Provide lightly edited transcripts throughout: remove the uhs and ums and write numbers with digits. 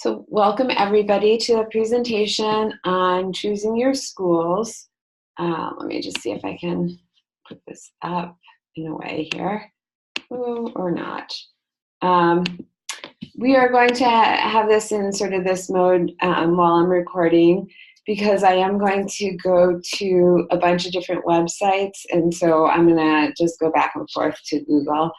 So welcome everybody to the presentation on choosing your schools. Let me just see if I can put this up in a way here. Ooh, or not. Um, we are going to have this in sort of this mode while I'm recording, because I am going to go to a bunch of different websites, and so I'm going to just go back and forth to Google.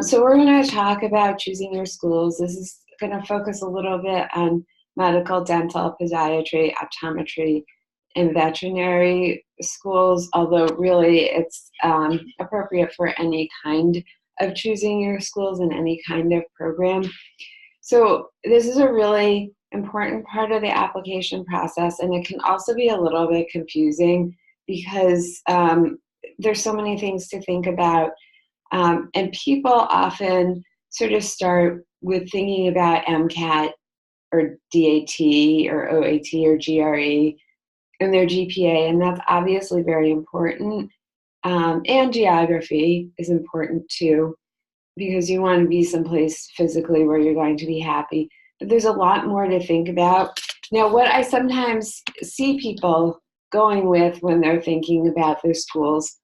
So we're going to talk about choosing your schools. This is going to focus a little bit on medical, dental, podiatry, optometry, and veterinary schools, although really it's appropriate for any kind of choosing your schools in any kind of program. So this is a really important part of the application process, and it can also be a little bit confusing because there's so many things to think about. And people often sort of start with thinking about MCAT or DAT or OAT or GRE and their GPA, and that's obviously very important. And geography is important too, because you want to be someplace physically where you're going to be happy. But there's a lot more to think about. Now, what I sometimes see people going with when they're thinking about their schools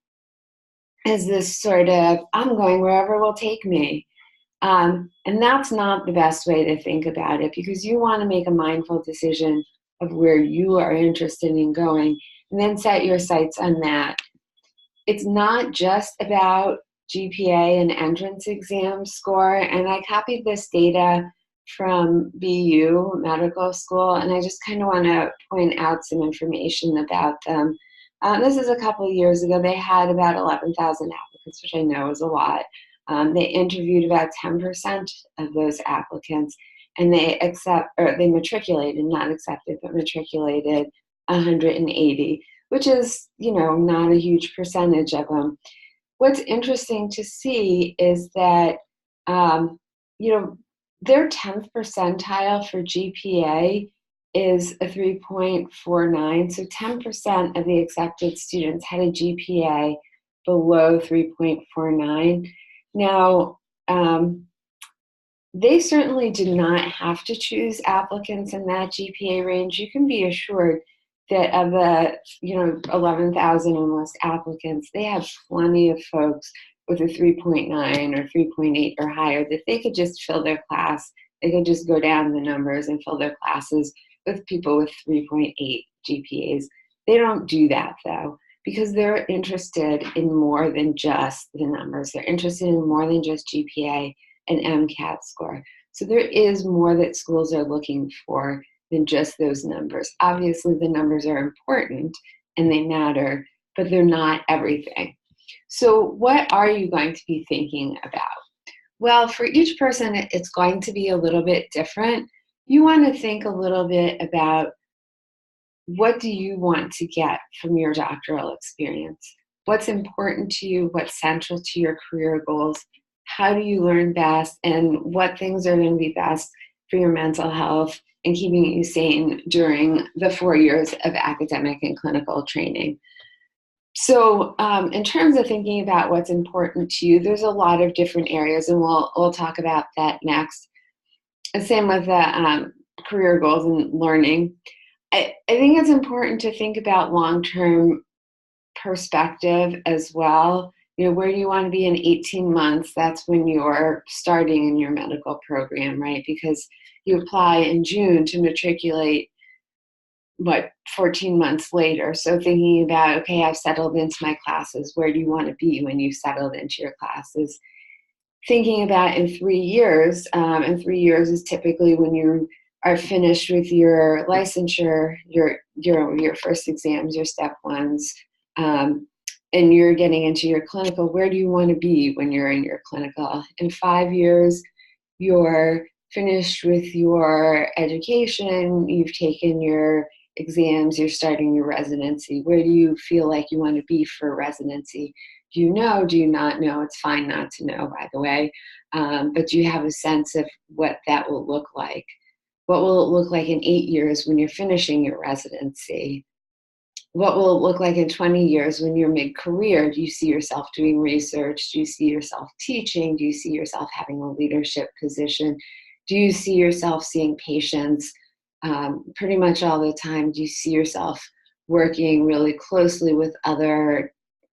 is this sort of, I'm going wherever will take me. And that's not the best way to think about it, because you want to make a mindful decision of where you are interested in going and then set your sights on that. It's not just about GPA and entrance exam score. And I copied this data from BU Medical School, and I just kind of want to point out some information about them. This is a couple of years ago. They had about 11,000 applicants, which I know is a lot. They interviewed about 10% of those applicants, and they matriculated, not accepted, but matriculated 180, which is, not a huge percentage of them. What's interesting to see is that, their 10th percentile for GPA is a 3.49. So 10% of the accepted students had a GPA below 3.49. Now, they certainly did not have to choose applicants in that GPA range. You can be assured that of the 11,000 almost applicants, they have plenty of folks with a 3.9 or 3.8 or higher that they could just fill their class. They could just go down the numbers and fill their classes with people with 3.8 GPAs. They don't do that, though, because they're interested in more than just the numbers. They're interested in more than just GPA and MCAT score. So there is more that schools are looking for than just those numbers. Obviously, the numbers are important and they matter, but they're not everything. So what are you going to be thinking about? Well, for each person, it's going to be a little bit different. You want to think a little bit about, what do you want to get from your doctoral experience? What's important to you? What's central to your career goals? How do you learn best? And what things are going to be best for your mental health and keeping you sane during the 4 years of academic and clinical training? So in terms of thinking about what's important to you, there's a lot of different areas, and we'll talk about that next. And same with the career goals and learning. I think it's important to think about long-term perspective as well. Where do you want to be in 18 months? That's when you're starting in your medical program, right? Because you apply in June to matriculate, 14 months later. So thinking about, okay, I've settled into my classes. Where do you want to be when you've settled into your classes? Thinking about in 3 years, and 3 years is typically when you are finished with your licensure, your first exams, your step ones, and you're getting into your clinical. Where do you want to be when you're in your clinical? In 5 years, you're finished with your education, you've taken your exams, you're starting your residency. Where do you feel like you want to be for residency? Do you know? Do you not know? It's fine not to know, by the way, but do you have a sense of what that will look like? What will it look like in 8 years when you're finishing your residency? What will it look like in 20 years when you're mid-career? Do you see yourself doing research? Do you see yourself teaching? Do you see yourself having a leadership position? Do you see yourself seeing patients pretty much all the time? Do you see yourself working really closely with other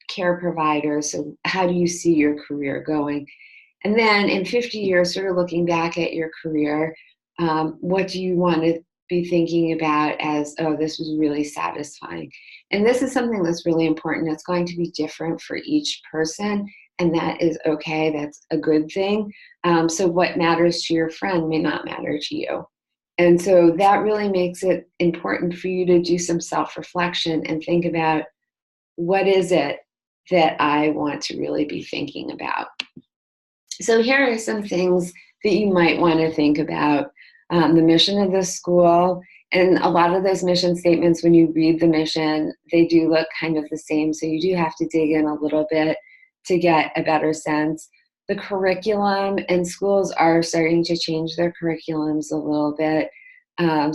care providers? So how do you see your career going? And then in 50 years, sort of looking back at your career, what do you want to be thinking about as, oh, this was really satisfying? And this is something that's really important. It's going to be different for each person, and that is okay. That's a good thing. So what matters to your friend may not matter to you. And so that really makes it important for you to do some self-reflection and think about, what is it that I want to really be thinking about? So here are some things that you might want to think about. The mission of the school, and a lot of those mission statements, when you read the mission, they do look kind of the same. So you do have to dig in a little bit to get a better sense. The curriculum, and schools are starting to change their curriculums a little bit.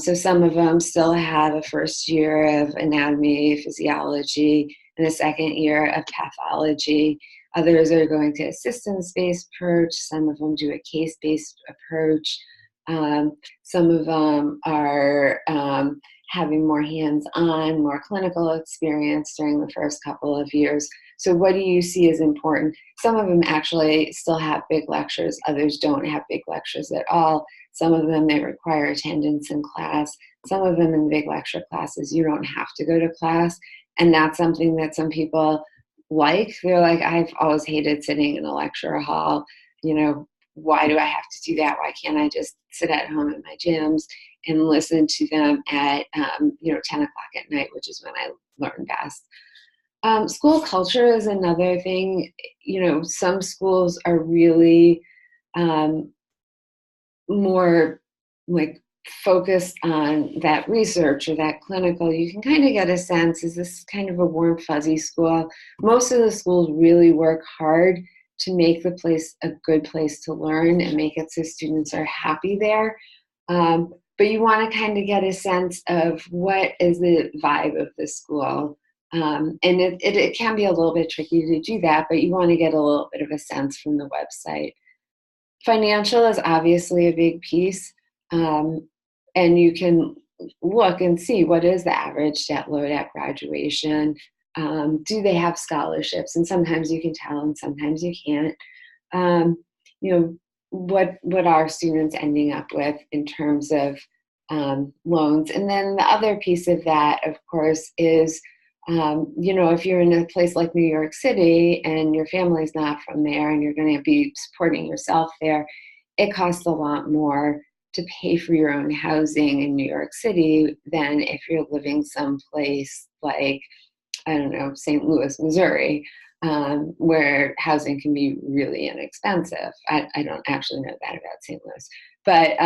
So some of them still have a first year of anatomy, physiology, and a second year of pathology. Others are going to assistance-based approach. Some of them do a case-based approach. Some of them are having more hands-on, more clinical experience during the first couple of years. So what do you see as important? Some of them actually still have big lectures. Others don't have big lectures at all. Some of them, they require attendance in class. Some of them in big lecture classes, you don't have to go to class. And that's something that some people like. They're like, I've always hated sitting in a lecture hall. Why do I have to do that? Why can't I just sit at home in my gyms and listen to them at 10 o'clock at night, which is when I learn best. School culture is another thing. Some schools are really more like focused on that research or that clinical. You can kind of get a sense, is this kind of a warm, fuzzy school? Most of the schools really work hard to make the place a good place to learn and make it so students are happy there. But you want to kind of get a sense of what is the vibe of the school. And it can be a little bit tricky to do that, but you want to get a little bit of a sense from the website. Financial is obviously a big piece. And you can look and see, what is the average debt load at graduation? Do they have scholarships? And sometimes you can tell and sometimes you can't. What are students ending up with in terms of loans? And then the other piece of that, of course, is if you're in a place like New York City and your family's not from there and you're going to be supporting yourself there, it costs a lot more to pay for your own housing in New York City than if you're living someplace like, I don't know, St. Louis, Missouri, where housing can be really inexpensive. I don't actually know that about St. Louis. But,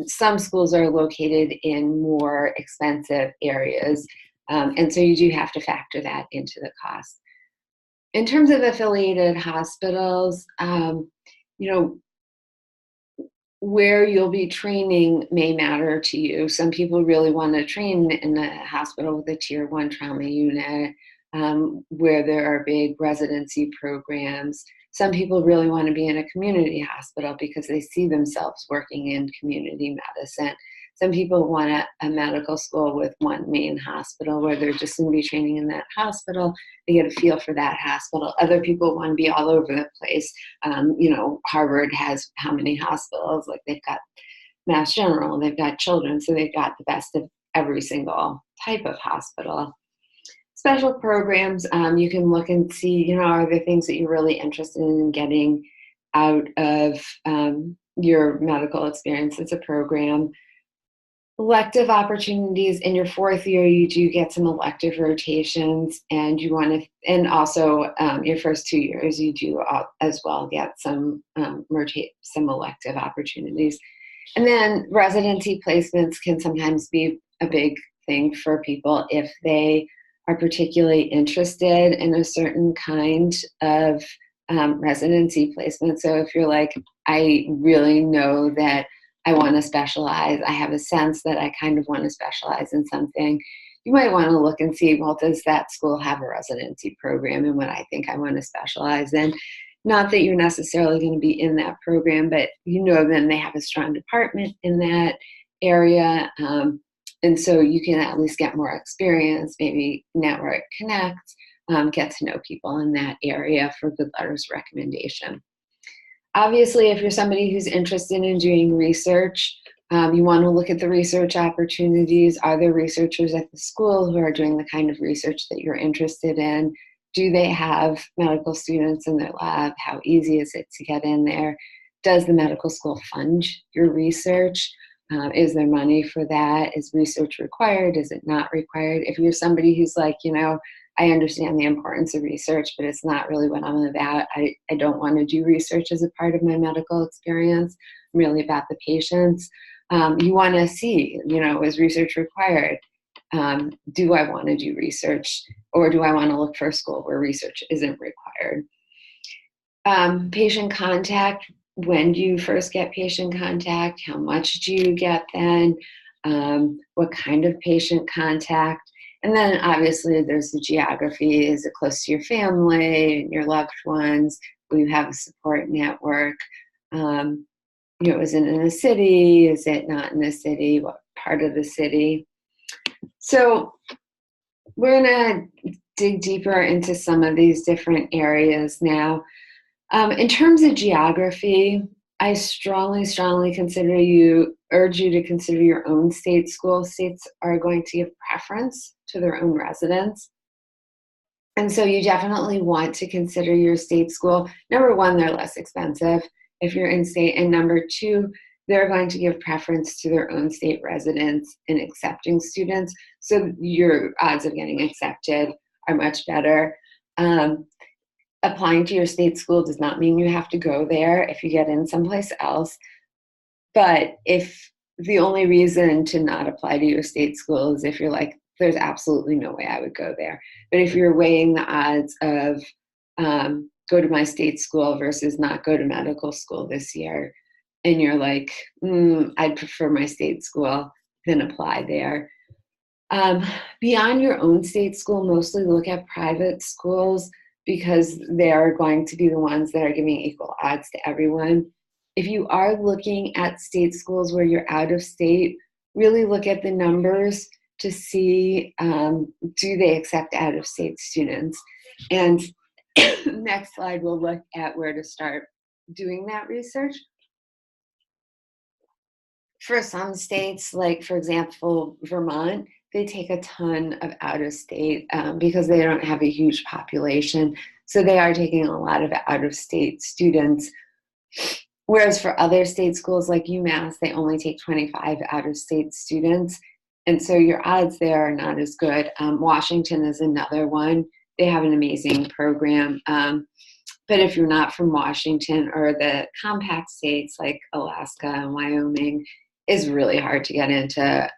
some schools are located in more expensive areas. And so you do have to factor that into the cost. In terms of affiliated hospitals, where you'll be training may matter to you. Some people really want to train in a hospital with a tier 1 trauma unit, where there are big residency programs. Some people really want to be in a community hospital because they see themselves working in community medicine. Some people want a medical school with one main hospital where they're just going to be training in that hospital. They get a feel for that hospital. Other people want to be all over the place. Harvard has how many hospitals? Like, they've got Mass General, they've got Children's, so they've got the best of every single type of hospital. Special programs, you can look and see, are there things that you're really interested in getting out of your medical experience as a program. Elective opportunities in your 4th year, you do get some elective rotations, and you want to, and also your first 2 years, you do as well get some elective opportunities. And then residency placements can sometimes be a big thing for people if they are particularly interested in a certain kind of residency placement. So if you're like, I really know that I want to specialize, I have a sense that I kind of want to specialize in something, you might want to look and see, well, does that school have a residency program in what I think I want to specialize in? Not that you're necessarily going to be in that program, but you know then they have a strong department in that area. And so you can at least get more experience, maybe network connect, get to know people in that area for good letters of recommendation. Obviously, if you're somebody who's interested in doing research, you want to look at the research opportunities. Are there researchers at the school who are doing the kind of research that you're interested in? Do they have medical students in their lab? How easy is it to get in there? Does the medical school fund your research? Is there money for that? Is research required? Is it not required? If you're somebody who's like, I understand the importance of research, but it's not really what I'm about. I don't want to do research as a part of my medical experience. I'm really about the patients. You want to see, is research required? Do I want to do research, or do I want to look for a school where research isn't required? Patient contact. When do you first get patient contact? How much do you get then? What kind of patient contact? And then obviously there's the geography. Is it close to your family and your loved ones? Will you have a support network? Is it in a city? Is it not in a city? What part of the city? So we're going to dig deeper into some of these different areas now. In terms of geography, I strongly urge you to consider your own state school. States are going to give preference to their own residents. And so you definitely want to consider your state school. Number one, they're less expensive if you're in state. And number two, they're going to give preference to their own state residents in accepting students. So your odds of getting accepted are much better. Applying to your state school does not mean you have to go there if you get in someplace else. But if the only reason to not apply to your state school is if you're like, there's absolutely no way I would go there. But if you're weighing the odds of go to my state school versus not go to medical school this year, and you're like, I'd prefer my state school, then apply there. Beyond your own state school, mostly look at private schools because they're going to be the ones that are giving equal odds to everyone. If you are looking at state schools where you're out of state, really look at the numbers to see, do they accept out-of-state students? And next slide, we'll look at where to start doing that research. For some states, like for example, Vermont, they take a ton of out-of-state because they don't have a huge population. So they are taking a lot of out-of-state students. Whereas for other state schools like UMass, they only take 25 out-of-state students. And so your odds there are not as good. Washington is another one. They have an amazing program. But if you're not from Washington or the compact states like Alaska and Wyoming, it's really hard to get into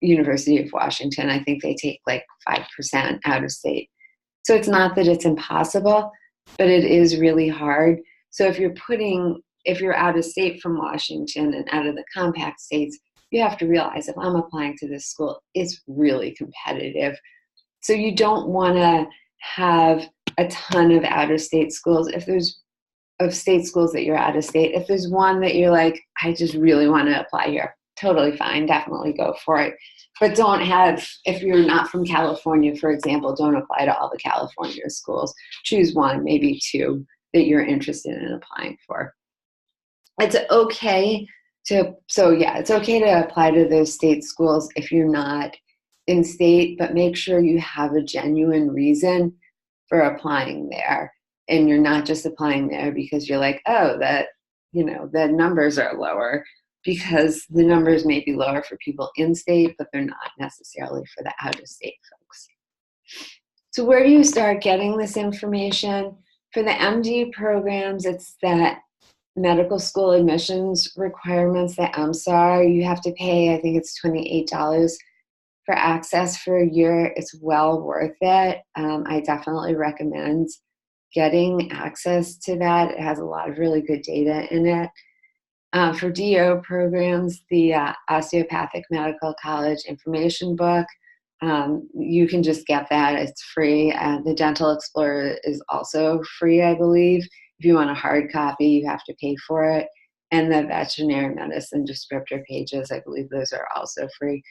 University of Washington. I think they take like 5% out of state. So it's not that it's impossible, but it is really hard. So if you're out of state from Washington and out of the compact states, you have to realize if I'm applying to this school, it's really competitive. So you don't want to have a ton of out-of-state schools. If there's of state schools that you're out of state, if there's one that you're like, I just really want to apply here, totally fine, definitely go for it. But if you're not from California, for example, don't apply to all the California schools. Choose one, maybe two, that you're interested in applying for. It's okay to apply to those state schools if you're not in state, but make sure you have a genuine reason for applying there. And you're not just applying there because you're like, the numbers are lower, because the numbers may be lower for people in state, but they're not necessarily for the out of state folks. So where do you start getting this information? For the MD programs, it's that medical school admissions requirements, the MSAR. You have to pay, I think it's $28 for access for a year. It's well worth it. I definitely recommend getting access to that. It has a lot of really good data in it. For DO programs, the Osteopathic Medical College information book, you can just get that. It's free. The Dental Explorer is also free, I believe. If you want a hard copy, you have to pay for it. And the veterinary medicine descriptor pages, I believe those are also free.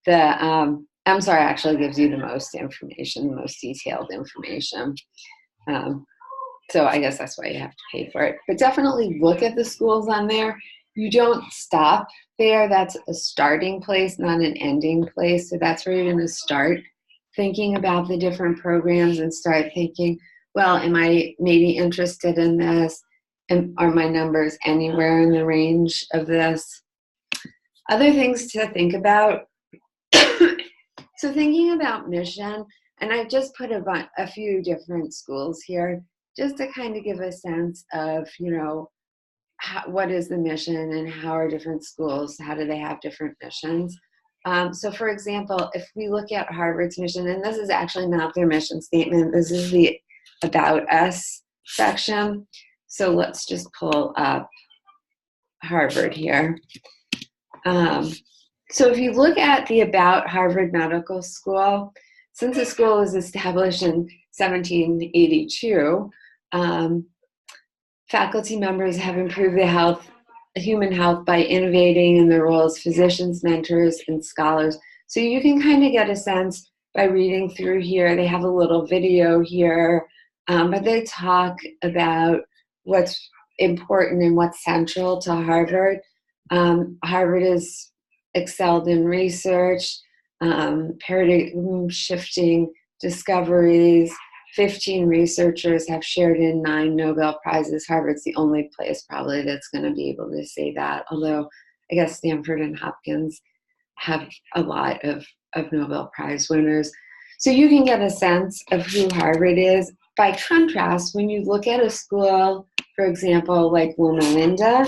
The MSAR actually gives you the most information, the most detailed information. So I guess that's why you have to pay for it. But definitely look at the schools on there. You don't stop there. That's a starting place, not an ending place. So that's where you're going to start thinking about the different programs and start thinking, well, am I maybe interested in this? And are my numbers anywhere in the range of this? Other things to think about. So thinking about mission, and I've just put a few different schools here just to kind of give a sense of, what is the mission and how are different schools, how do they have different missions? So for example, if we look at Harvard's mission, and this is actually not their mission statement, this is the About Us section. So let's just pull up Harvard here. So if you look at the About Harvard Medical School, since the school was established in 1782, faculty members have improved the human health by innovating in their role as physicians, mentors, and scholars. So you can kind of get a sense by reading through here. They have a little video here, but they talk about what's important and what's central to Harvard. Harvard is excelled in research, paradigm shifting discoveries. 15 researchers have shared in 9 Nobel Prizes. Harvard's the only place probably that's going to be able to say that, although I guess Stanford and Hopkins have a lot of Nobel Prize winners. So you can get a sense of who Harvard is. By contrast, when you look at a school, for example, like Loma Linda,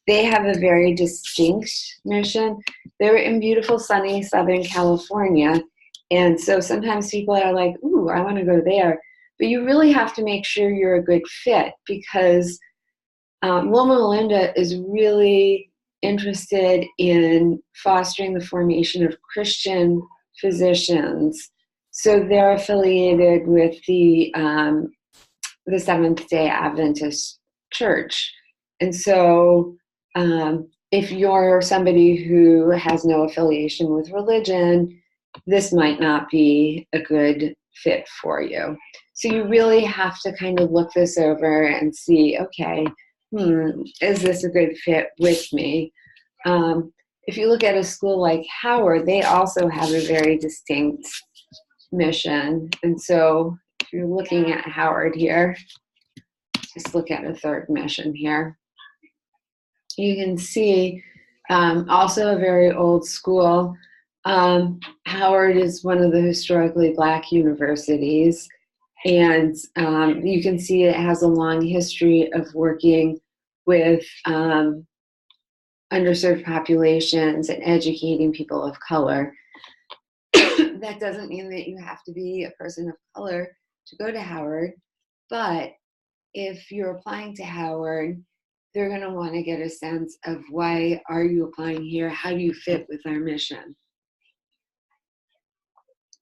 they have a very distinct mission. They're in beautiful, sunny Southern California. And so sometimes people are like, ooh, I want to go there. But you really have to make sure you're a good fit, because Loma Linda is really interested in fostering the formation of Christian physicians. So they're affiliated with the Seventh-day Adventist Church. And so if you're somebody who has no affiliation with religion, this might not be a good fit for you. So you really have to kind of look this over and see, okay, is this a good fit with me? If you look at a school like Howard, they also have a very distinct mission. And so if you're looking at Howard here, just look at a third mission here. You can see also a very old school. Howard is one of the historically Black universities, and you can see it has a long history of working with underserved populations and educating people of color. That doesn't mean that you have to be a person of color to go to Howard, but if you're applying to Howard, they're going to want to get a sense of why are you applying here? How do you fit with our mission?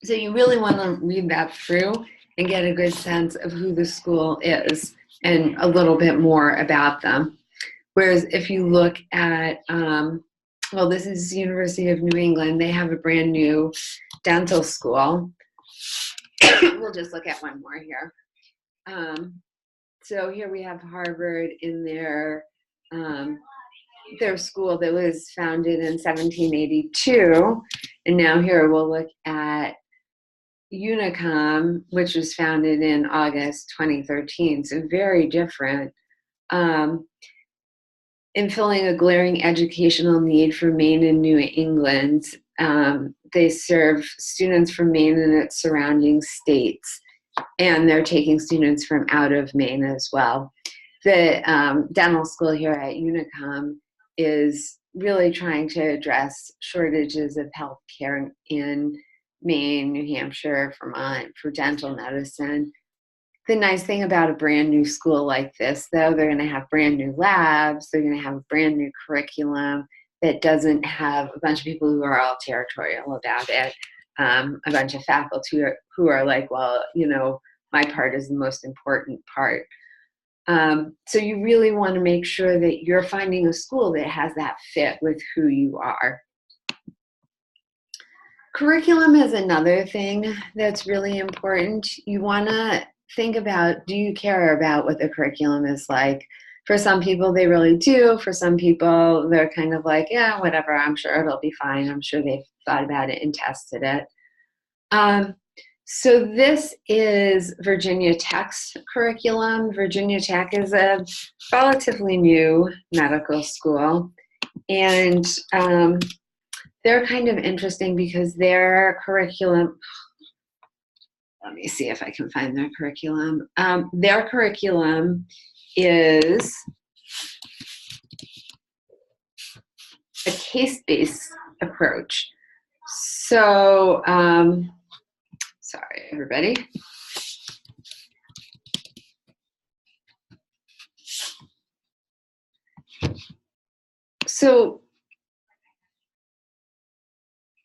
So you really want to read that through and get a good sense of who the school is and a little bit more about them. Whereas if you look at, well, this is University of New England. They have a brand new dental school. We'll just look at one more here. So here we have Harvard in their school that was founded in 1782. And now here we'll look at Unicom, which was founded in August 2013. So very different. In filling a glaring educational need for Maine and New England, they serve students from Maine and its surrounding states. And they're taking students from out of Maine as well. The dental school here at Unicom is really trying to address shortages of healthcare in Maine, New Hampshire, Vermont for dental medicine. The nice thing about a brand new school like this, though, they're going to have brand new labs, they're going to have a brand new curriculum that doesn't have a bunch of people who are all territorial about it. A bunch of faculty who are like, well, my part is the most important part. So you really want to make sure that you're finding a school that has that fit with who you are. Curriculum is another thing that's really important. You want to think about, do you care about what the curriculum is like? For some people, they really do. For some people, they're kind of like, yeah, whatever, I'm sure it'll be fine. I'm sure they've thought about it and tested it. So this is Virginia Tech's curriculum. Virginia Tech is a relatively new medical school. And they're kind of interesting because their curriculum, let me see if I can find their curriculum. Their curriculum is a case-based approach. So, sorry, everybody. So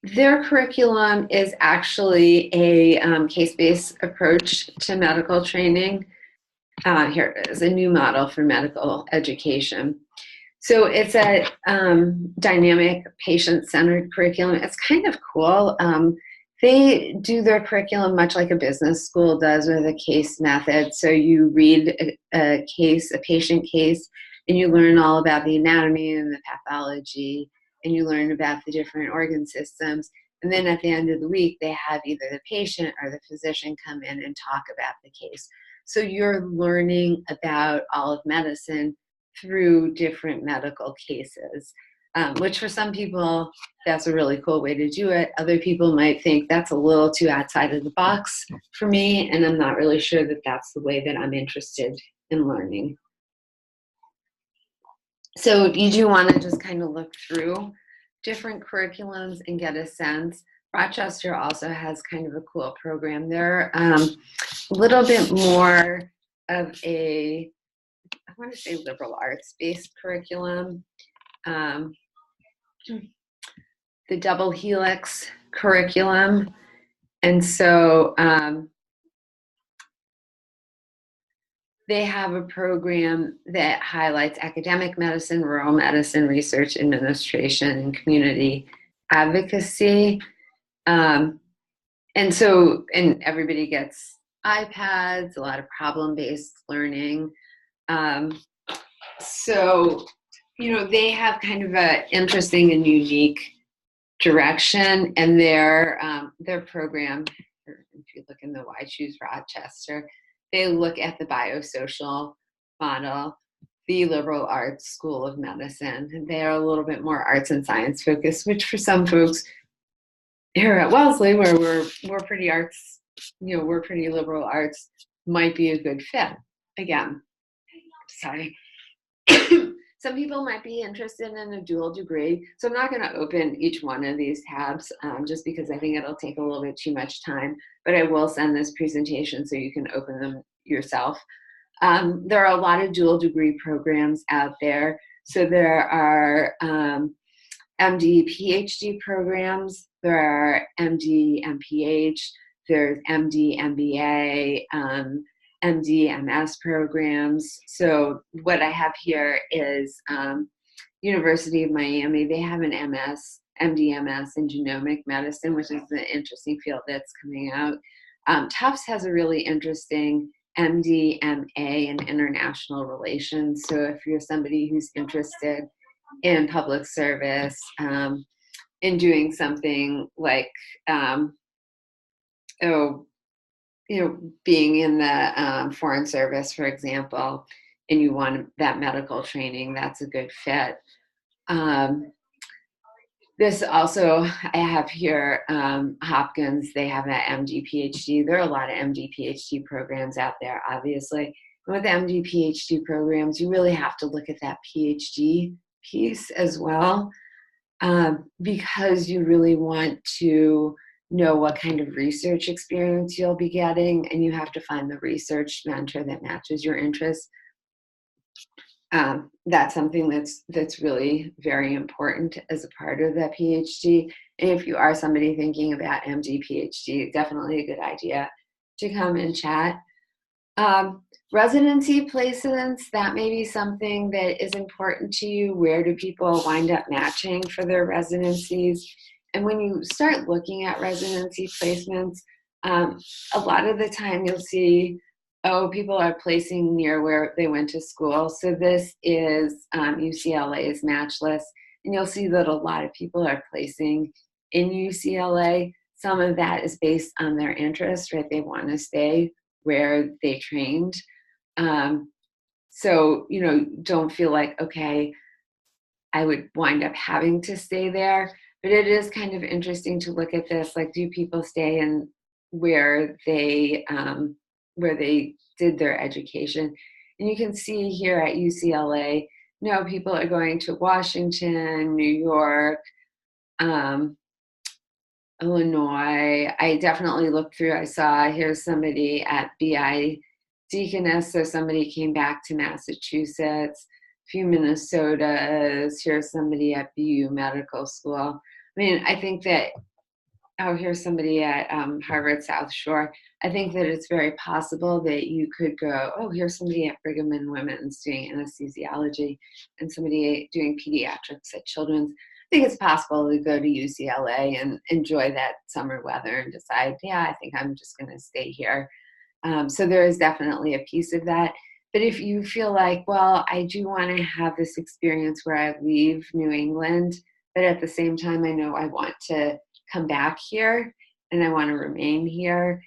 their curriculum is actually a case-based approach to medical training. Here it is, a new model for medical education. So it's a dynamic patient-centered curriculum. It's kind of cool. They do their curriculum much like a business school does with a case method. So you read a patient case, and you learn all about the anatomy and the pathology, and you learn about the different organ systems. And then at the end of the week, they have either the patient or the physician come in and talk about the case. So you're learning about all of medicine through different medical cases, which for some people, that's a really cool way to do it. Other people might think that's a little too outside of the box for me, and I'm not really sure that that's the way that I'm interested in learning. So you do want to just kind of look through different curriculums and get a sense. Rochester also has kind of a cool program. They're a little bit more of a, I want to say, liberal arts-based curriculum. The double helix curriculum. And so they have a program that highlights academic medicine, rural medicine, research administration, and community advocacy. And everybody gets iPads, a lot of problem-based learning. So, they have kind of an interesting and unique direction, and their program, if you look in the Why Choose Rochester, they look at the biosocial model, the liberal arts school of medicine, and they are a little bit more arts and science focused, which for some folks here at Wellesley, where we're pretty arts, we're pretty liberal arts, might be a good fit. Again, sorry. Some people might be interested in a dual degree, so I'm not going to open each one of these tabs just because I think it'll take a little bit too much time, but I will send this presentation so you can open them yourself. There are a lot of dual degree programs out there. So there are MD, PhD programs, there are MD, MPH, there's MD, MBA, MD, MS programs. So what I have here is University of Miami. They have an MS, MD, MS in genomic medicine, which is an interesting field that's coming out. Tufts has a really interesting MD, MA in international relations. So if you're somebody who's interested in public service, in doing something like, being in the Foreign Service, for example, and you want that medical training, that's a good fit. This also, I have here, Hopkins, they have an MD, PhD. There are a lot of MD, PhD programs out there, obviously. And with the MD, PhD programs, you really have to look at that PhD piece as well, because you really want to know what kind of research experience you'll be getting, and you have to find the research mentor that matches your interests. That's something that's really very important as a part of that PhD. And if you are somebody thinking about MD, PhD, definitely a good idea to come and chat. Residency placements, that may be something that is important to you. Where do people wind up matching for their residencies? And when you start looking at residency placements, a lot of the time you'll see, oh, people are placing near where they went to school. So this is UCLA's match list. And you'll see that a lot of people are placing in UCLA. Some of that is based on their interest, right? They want to stay where they trained. So, you know, don't feel like, okay, I would wind up having to stay there. But it is kind of interesting to look at this, like, do people stay in where they did their education? And you can see here at UCLA, no, people are going to Washington, New York, Illinois. I definitely looked through, I saw here's somebody at BI Deaconess, so somebody came back to Massachusetts, a few Minnesotas, here's somebody at BU Medical School. I mean, I think that, oh, here's somebody at Harvard South Shore. I think that it's very possible that you could go, oh, here's somebody at Brigham and Women's doing anesthesiology and somebody doing pediatrics at Children's. I think it's possible to go to UCLA and enjoy that summer weather and decide, yeah, I think I'm just going to stay here. So there is definitely a piece of that. But if you feel like, well, I do want to have this experience where I leave New England, but at the same time, I know I want to come back here and I want to remain here,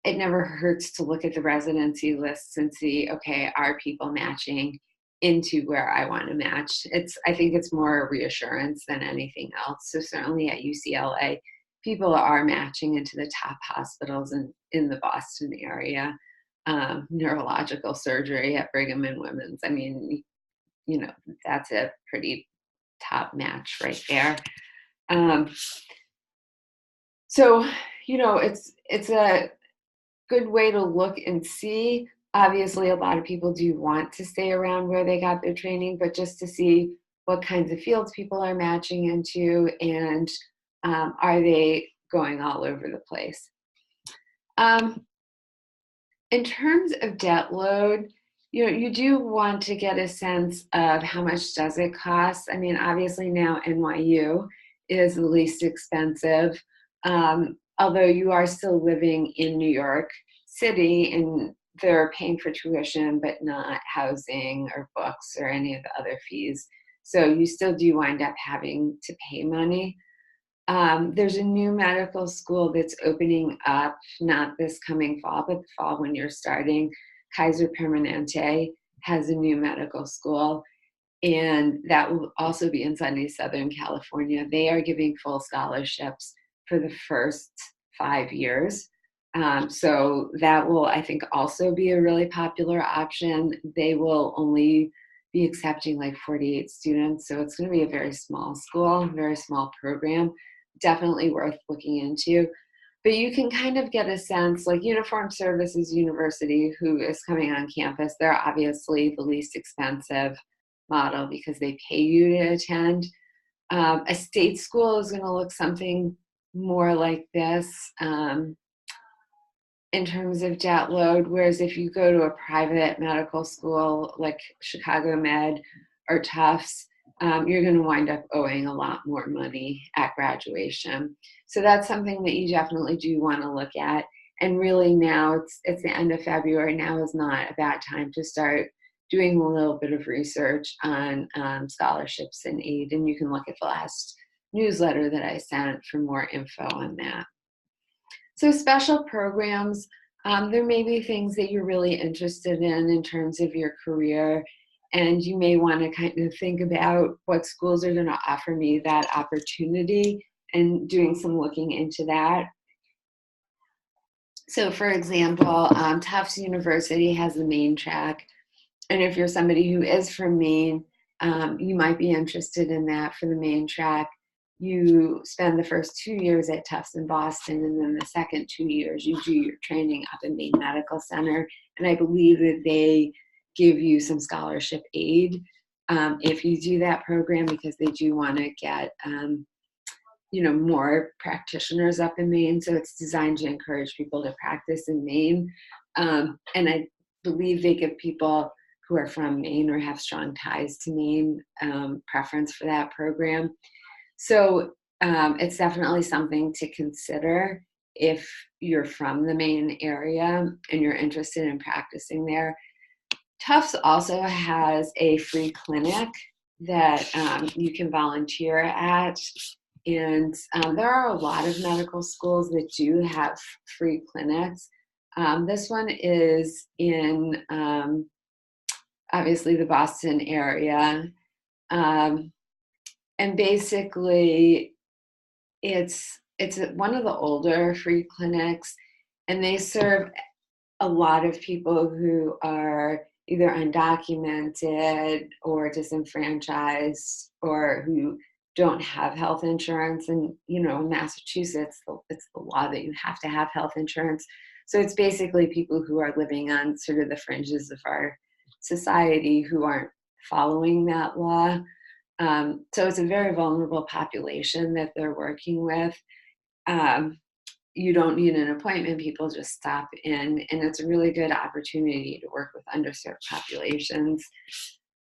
it never hurts to look at the residency lists and see, okay, are people matching into where I want to match? I think it's more reassurance than anything else. So certainly at UCLA, people are matching into the top hospitals in the Boston area. Neurological surgery at Brigham and Women's. I mean, you know, that's a pretty top match right there. So, you know, it's a good way to look and see. Obviously, a lot of people do want to stay around where they got their training, but just to see what kinds of fields people are matching into and are they going all over the place. In terms of debt load, you know, you do want to get a sense of how much does it cost. I mean, obviously now NYU is the least expensive, although you are still living in New York City and they're paying for tuition, but not housing or books or any of the other fees. So you still do wind up having to pay money. There's a new medical school that's opening up, not this coming fall, but the fall when you're starting. Kaiser Permanente has a new medical school, and that will also be in sunny Southern California. They are giving full scholarships for the first 5 years. So that will, I think, also be a really popular option. They will only be accepting like 48 students. So it's going to be a very small school, very small program, definitely worth looking into. But you can kind of get a sense, like Uniformed Services University, who is coming on campus, they're obviously the least expensive model because they pay you to attend. A state school is going to look something more like this in terms of debt load, whereas if you go to a private medical school like Chicago Med or Tufts, you're going to wind up owing a lot more money at graduation. So that's something that you definitely do want to look at. And really now it's the end of February. Now is not a bad time to start doing a little bit of research on scholarships and aid. And you can look at the last newsletter that I sent for more info on that. So special programs, there may be things that you're really interested in terms of your career, and you may want to kind of think about what schools are going to offer me that opportunity and doing some looking into that. So for example, Tufts University has the Maine track, and if you're somebody who is from Maine, you might be interested in that for the Maine track. You spend the first 2 years at Tufts in Boston, and then the second 2 years you do your training up in Maine Medical Center. And I believe that they give you some scholarship aid if you do that program, because they do want to get more practitioners up in Maine. So it's designed to encourage people to practice in Maine. And I believe they give people who are from Maine or have strong ties to Maine preference for that program. So it's definitely something to consider if you're from the Maine area and you're interested in practicing there. Tufts also has a free clinic that you can volunteer at. And there are a lot of medical schools that do have free clinics. This one is in obviously the Boston area. And basically it's one of the older free clinics, and they serve a lot of people who are either undocumented or disenfranchised or who don't have health insurance. And, you know, in Massachusetts, it's the law that you have to have health insurance. So it's basically people who are living on sort of the fringes of our society who aren't following that law. So it's a very vulnerable population that they're working with. You don't need an appointment, people just stop in, and it's a really good opportunity to work with underserved populations.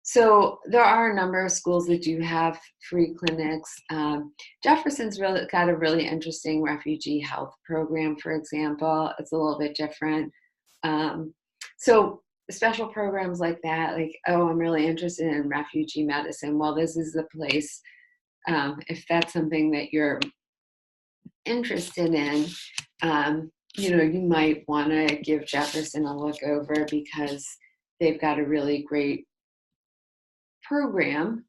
So there are a number of schools that do have free clinics. Jefferson's really got a really interesting refugee health program, for example. It's a little bit different. So special programs like that, like, oh, I'm really interested in refugee medicine. Well, this is the place, if that's something that you're interested in, you know, you might want to give Jefferson a look over because they've got a really great program.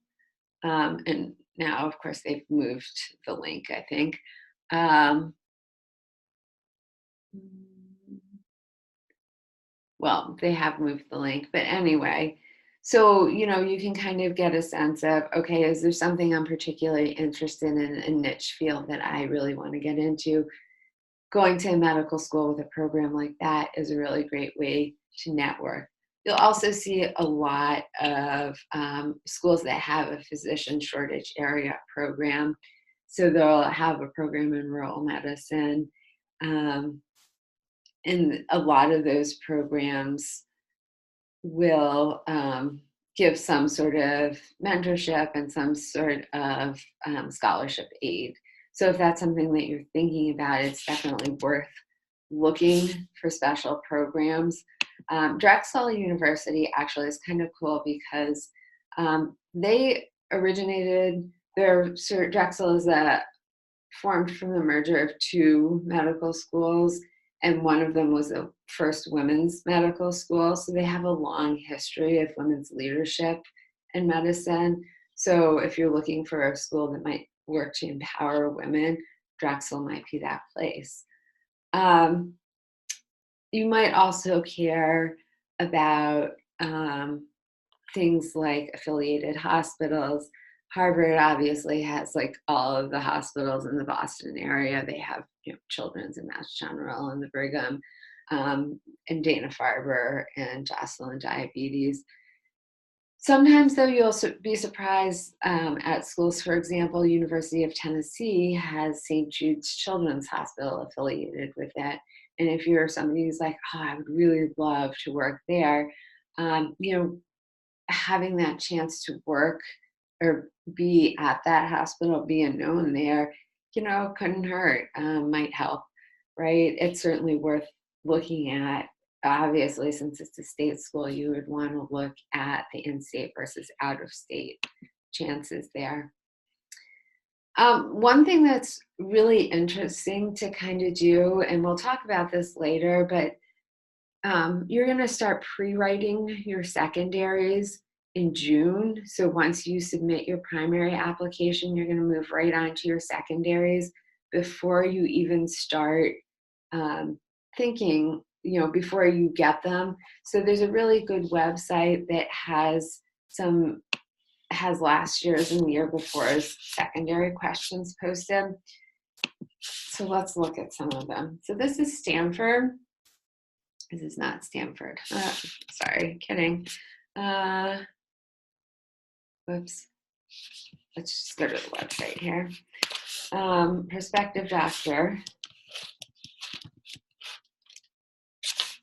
And now, of course, they've moved the link, I think. Well, they have moved the link, but anyway, so, you know, you can kind of get a sense of, okay, is there something I'm particularly interested in, a niche field that I really want to get into? Going to a medical school with a program like that is a really great way to network. You'll also see a lot of schools that have a physician shortage area program. So they'll have a program in rural medicine. And a lot of those programs will give some sort of mentorship and some sort of scholarship aid. So if that's something that you're thinking about, it's definitely worth looking for special programs. Drexel University actually is kind of cool because they originated, Drexel is formed from the merger of two medical schools, and one of them was the first women's medical school. So they have a long history of women's leadership in medicine. So if you're looking for a school that might work to empower women, Drexel might be that place. You might also care about things like affiliated hospitals. Harvard obviously has like all of the hospitals in the Boston area. They have, you know, Children's and Mass General and the Brigham, and Dana-Farber and Joslin Diabetes. Sometimes, though, you'll be surprised at schools. For example, University of Tennessee has St. Jude's Children's Hospital affiliated with it. And if you're somebody who's like, oh, I would really love to work there, you know, having that chance to work or be at that hospital, being known there, you know, couldn't hurt, might help, right? It's certainly worth looking at. Obviously, since it's a state school, you would want to look at the in-state versus out-of-state chances there. One thing that's really interesting to kind of do, and we'll talk about this later, but you're going to start pre-writing your secondaries in June. So once you submit your primary application, you're going to move right on to your secondaries before you even start thinking, you know, before you get them. So there's a really good website that has last year's and the year before's secondary questions posted. So let's look at some of them. So this is Stanford. This is not Stanford. Sorry, kidding. Whoops. Let's just go to the website here. Prospective doctor.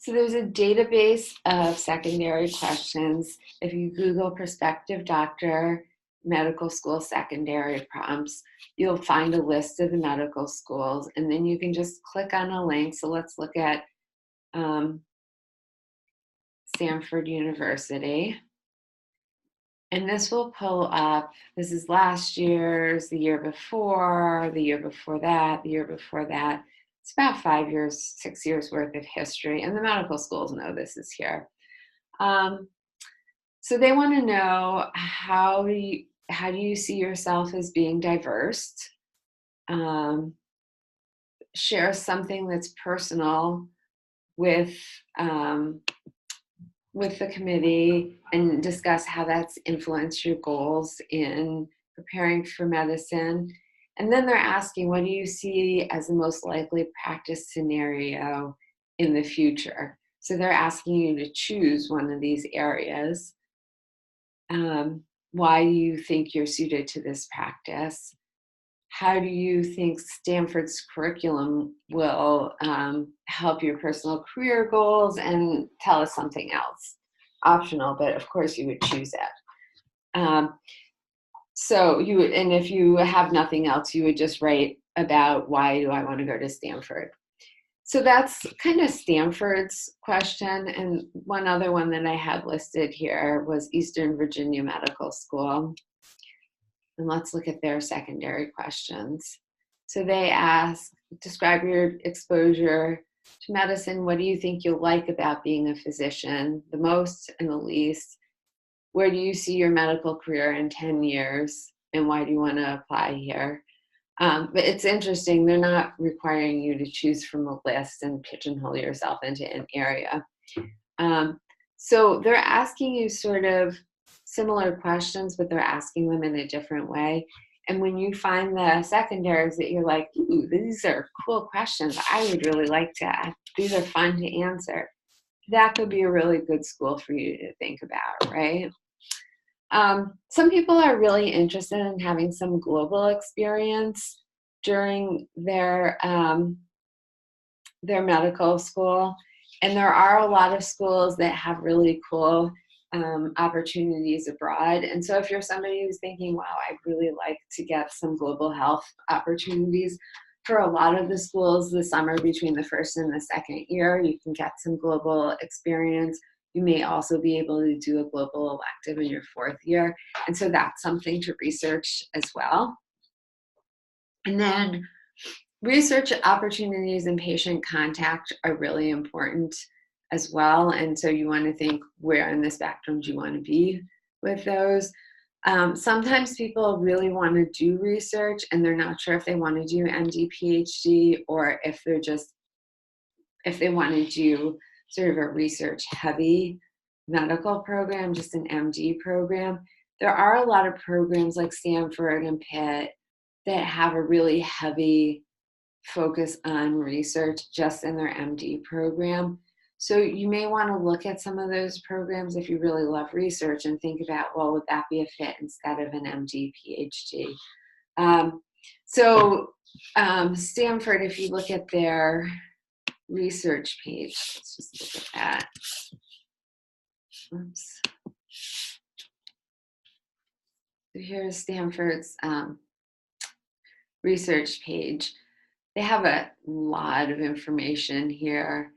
So there's a database of secondary questions. If you Google prospective doctor medical school secondary prompts, you'll find a list of the medical schools, and then you can just click on a link. So let's look at Stanford University. And this will pull up, this is last year's, the year before, the year before that, the year before that. It's about 5 years, 6 years worth of history, and the medical schools know this is here. So they want to know how do you see yourself as being diverse? Share something that's personal with the committee and discuss how that's influenced your goals in preparing for medicine. And then they're asking, what do you see as the most likely practice scenario in the future? So they're asking you to choose one of these areas. Why do you think you're suited to this practice? How do you think Stanford's curriculum will help your personal career goals? And tell us something else. Optional, but of course you would choose it. So you would, and if you have nothing else, you would just write about why do I want to go to Stanford. So that's kind of Stanford's question. And one other one that I had listed here was Eastern Virginia Medical School. And let's look at their secondary questions. So they ask, describe your exposure to medicine. What do you think you'll like about being a physician, the most and the least? Where do you see your medical career in 10 years? And why do you want to apply here? But it's interesting, they're not requiring you to choose from a list and pigeonhole yourself into an area. So they're asking you sort of similar questions, but they're asking them in a different way. And when you find the secondaries that you're like, ooh, these are cool questions, I would really like to, these are fun to answer, that could be a really good school for you to think about, right? Some people are really interested in having some global experience during their medical school. And there are a lot of schools that have really cool opportunities abroad. And so if you're somebody who's thinking, wow, I'd really like to get some global health opportunities, for a lot of the schools this summer between the first and the second year, you can get some global experience. You may also be able to do a global elective in your fourth year. And so that's something to research as well. And then research opportunities and patient contact are really important as well. And so you want to think, where in the spectrum do you want to be with those? Sometimes people really want to do research and they're not sure if they want to do MD, PhD, or if they want to do sort of a research heavy medical program, just an MD program. There are a lot of programs like Stanford and Pitt that have a really heavy focus on research just in their MD program. So you may want to look at some of those programs if you really love research and think about, well, would that be a fit instead of an MD, PhD? Stanford, if you look at their research page, let's just look at that. Oops. So here's Stanford's research page. They have a lot of information here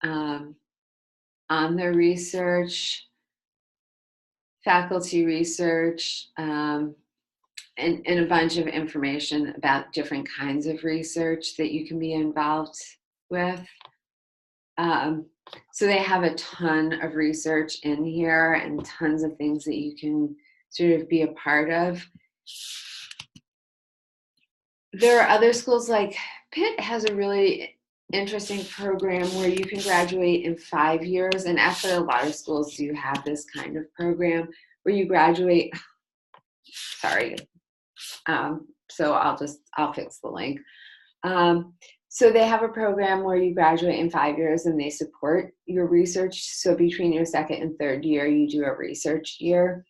on their research, faculty research, and a bunch of information about different kinds of research that you can be involved with. So they have a ton of research in here and tons of things that you can sort of be a part of. There are other schools like Pitt has a really interesting program where you can graduate in 5 years. And actually a lot of schools do have this kind of program where you graduate, sorry. So I'll fix the link. So they have a program where you graduate in 5 years and they support your research. So between your second and third year, you do a research year.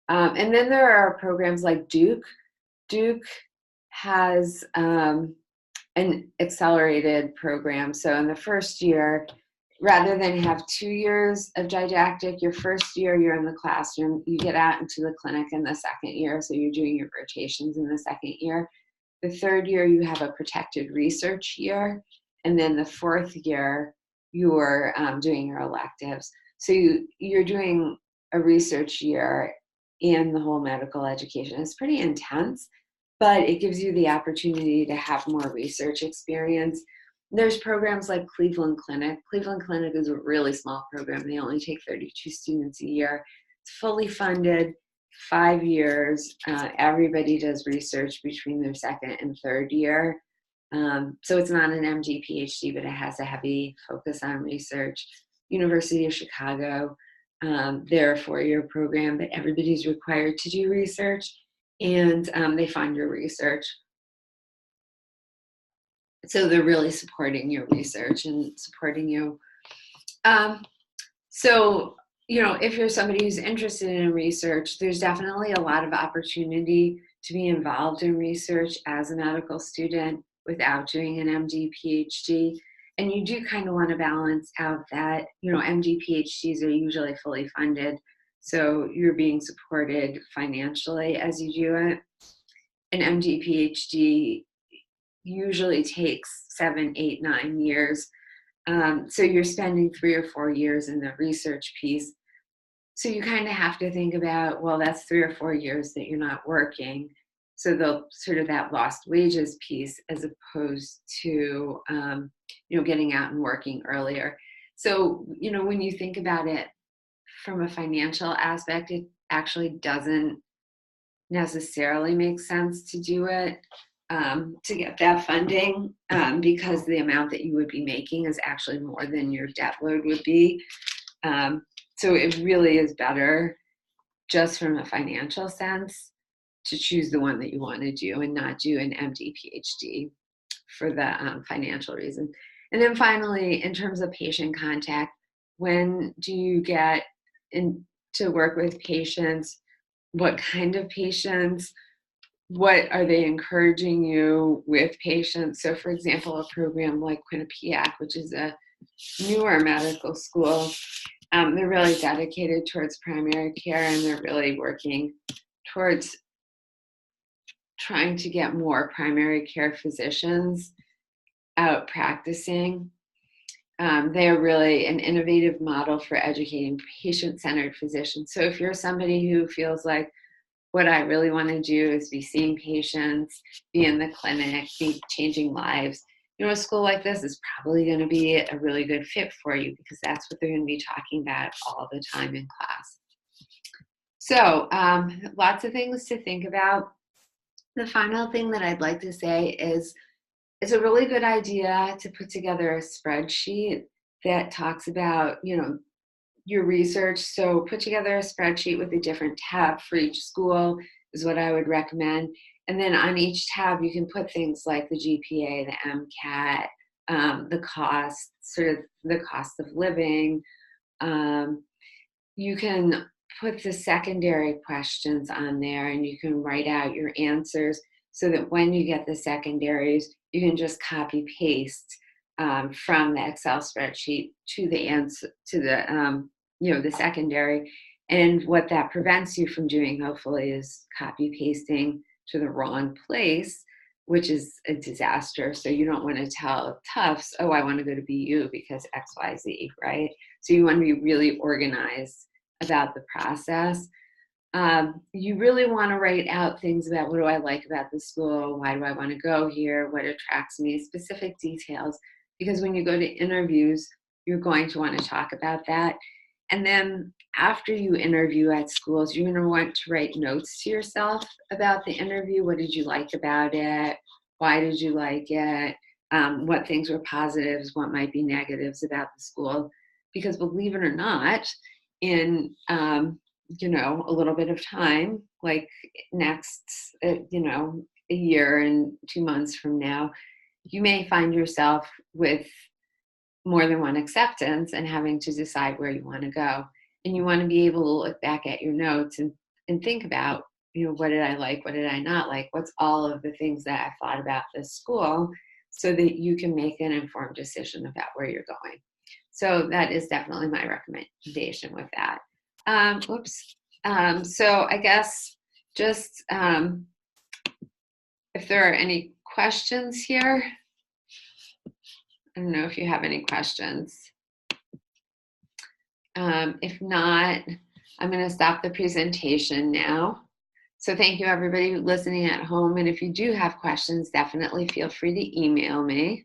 And then there are programs like Duke. Duke has an accelerated program. So in the first year, rather than have 2 years of didactic, your first year you're in the classroom, you get out into the clinic in the second year, so you're doing your rotations in the second year. The third year you have a protected research year, and then the fourth year you're doing your electives. So you're doing a research year in the whole medical education. It's pretty intense, but it gives you the opportunity to have more research experience. There's programs like Cleveland Clinic. Cleveland Clinic is a really small program. They only take 32 students a year. It's fully funded, 5 years. Everybody does research between their second and third year. So it's not an MD, PhD, but it has a heavy focus on research. University of Chicago, they're a 4-year program, but everybody's required to do research, and they fund your research. So they're really supporting your research and supporting you. So, if you're somebody who's interested in research, there's definitely a lot of opportunity to be involved in research as a medical student without doing an MD, PhD. And you do kind of want to balance out that, MD, PhDs are usually fully funded. So you're being supported financially as you do it. An MD, PhD usually takes 7, 8, 9 years. So you're spending 3 or 4 years in the research piece. So you kind of have to think about, well, that's 3 or 4 years that you're not working. So the sort of that lost wages piece, as opposed to, getting out and working earlier. So, when you think about it from a financial aspect, it actually doesn't necessarily make sense to do it to get that funding, because the amount that you would be making is actually more than your debt load would be. So it really is better, just from a financial sense, to choose the one that you want to do and not do an MD, PhD for the financial reason. And then finally, in terms of patient contact, when do you get to work with patients? What kind of patients? What are they encouraging you with patients? So, for example, a program like Quinnipiac, which is a newer medical school, they're really dedicated towards primary care, and they're really working towards trying to get more primary care physicians out practicing. They are really an innovative model for educating patient-centered physicians. So if you're somebody who feels like, what I really want to do is be seeing patients, be in the clinic, be changing lives, a school like this is probably going to be a really good fit for you, because that's what they're going to be talking about all the time in class. So lots of things to think about. The final thing that I'd like to say is it's a really good idea to put together a spreadsheet that talks about, your research. So put together a spreadsheet with a different tab for each school is what I would recommend. And then on each tab, you can put things like the GPA, the MCAT, the cost, sort of the cost of living. You can put the secondary questions on there, and you can write out your answers so that when you get the secondaries, you can just copy paste from the Excel spreadsheet to the answer, to the secondary. And what that prevents you from doing, hopefully, is copy pasting to the wrong place, which is a disaster. So you don't want to tell Tufts, oh, I want to go to BU because XYZ, right? So you want to be really organized about the process. You really want to write out things about, what do I like about the school? Why do I want to go here? What attracts me? Specific details. Because when you go to interviews, you're going to want to talk about that. And then after you interview at schools, you're going to want to write notes to yourself about the interview. What did you like about it? Why did you like it? What things were positives? What might be negatives about the school? Because believe it or not, in a little bit of time, like next, a year and 2 months from now, you may find yourself with more than one acceptance and having to decide where you want to go. And you want to be able to look back at your notes and think about, what did I like? What did I not like? What's all of the things that I thought about this school, so that you can make an informed decision about where you're going. So that is definitely my recommendation with that. So I guess just if there are any questions here, I don't know if you have any questions. If not, I'm going to stop the presentation now. So thank you everybody listening at home. And if you do have questions, definitely feel free to email me.